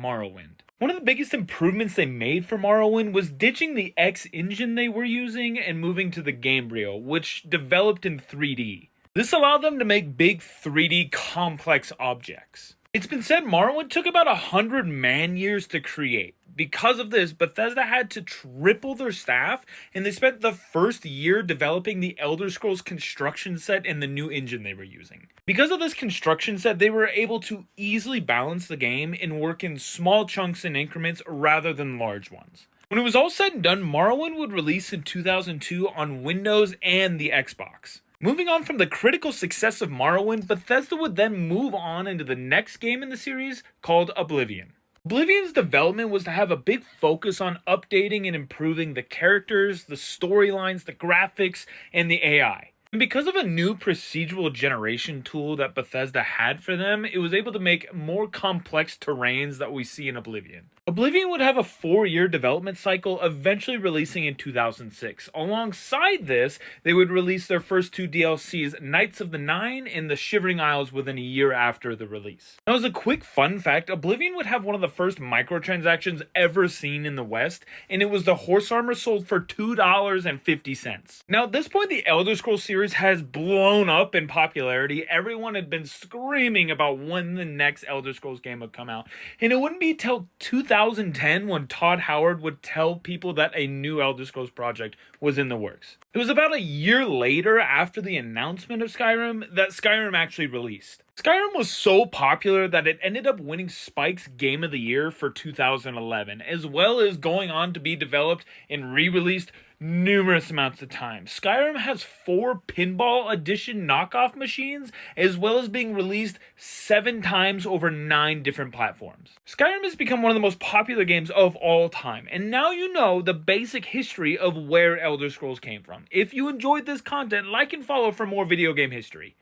Morrowind. One of the biggest improvements they made for Morrowind was ditching the X engine they were using and moving to the Gamebryo, which developed in 3D. This allowed them to make big 3D complex objects. It's been said Morrowind took about 100 man-years to create. Because of this, Bethesda had to triple their staff, and they spent the first year developing the Elder Scrolls construction set and the new engine they were using. Because of this construction set, they were able to easily balance the game and work in small chunks and increments rather than large ones. When it was all said and done, Morrowind would release in 2002 on Windows and the Xbox. Moving on from the critical success of Morrowind, Bethesda would then move on into the next game in the series called Oblivion. Oblivion's development was to have a big focus on updating and improving the characters, the storylines, the graphics, and the AI. And because of a new procedural generation tool that Bethesda had for them, it was able to make more complex terrains that we see in Oblivion. Oblivion would have a 4-year development cycle, eventually releasing in 2006. Alongside this, they would release their first 2 DLCs, Knights of the Nine and the Shivering Isles, within a year after the release. Now, as a quick fun fact, Oblivion would have one of the first microtransactions ever seen in the West, and it was the horse armor sold for $2.50. Now, at this point, the Elder Scrolls series has blown up in popularity. Everyone had been screaming about when the next Elder Scrolls game would come out, and it wouldn't be till 2010 when Todd Howard would tell people that a new Elder Scrolls project was in the works. It was about a year later, after the announcement of Skyrim, that Skyrim actually released. Skyrim was so popular that it ended up winning Spike's Game of the Year for 2011, as well as going on to be developed and re-released numerous amounts of times. Skyrim has 4 Pinball Edition knockoff machines, as well as being released 7 times over 9 different platforms. Skyrim has become one of the most popular games of all time, and now you know the basic history of where Elder Scrolls came from. If you enjoyed this content, like and follow for more video game history.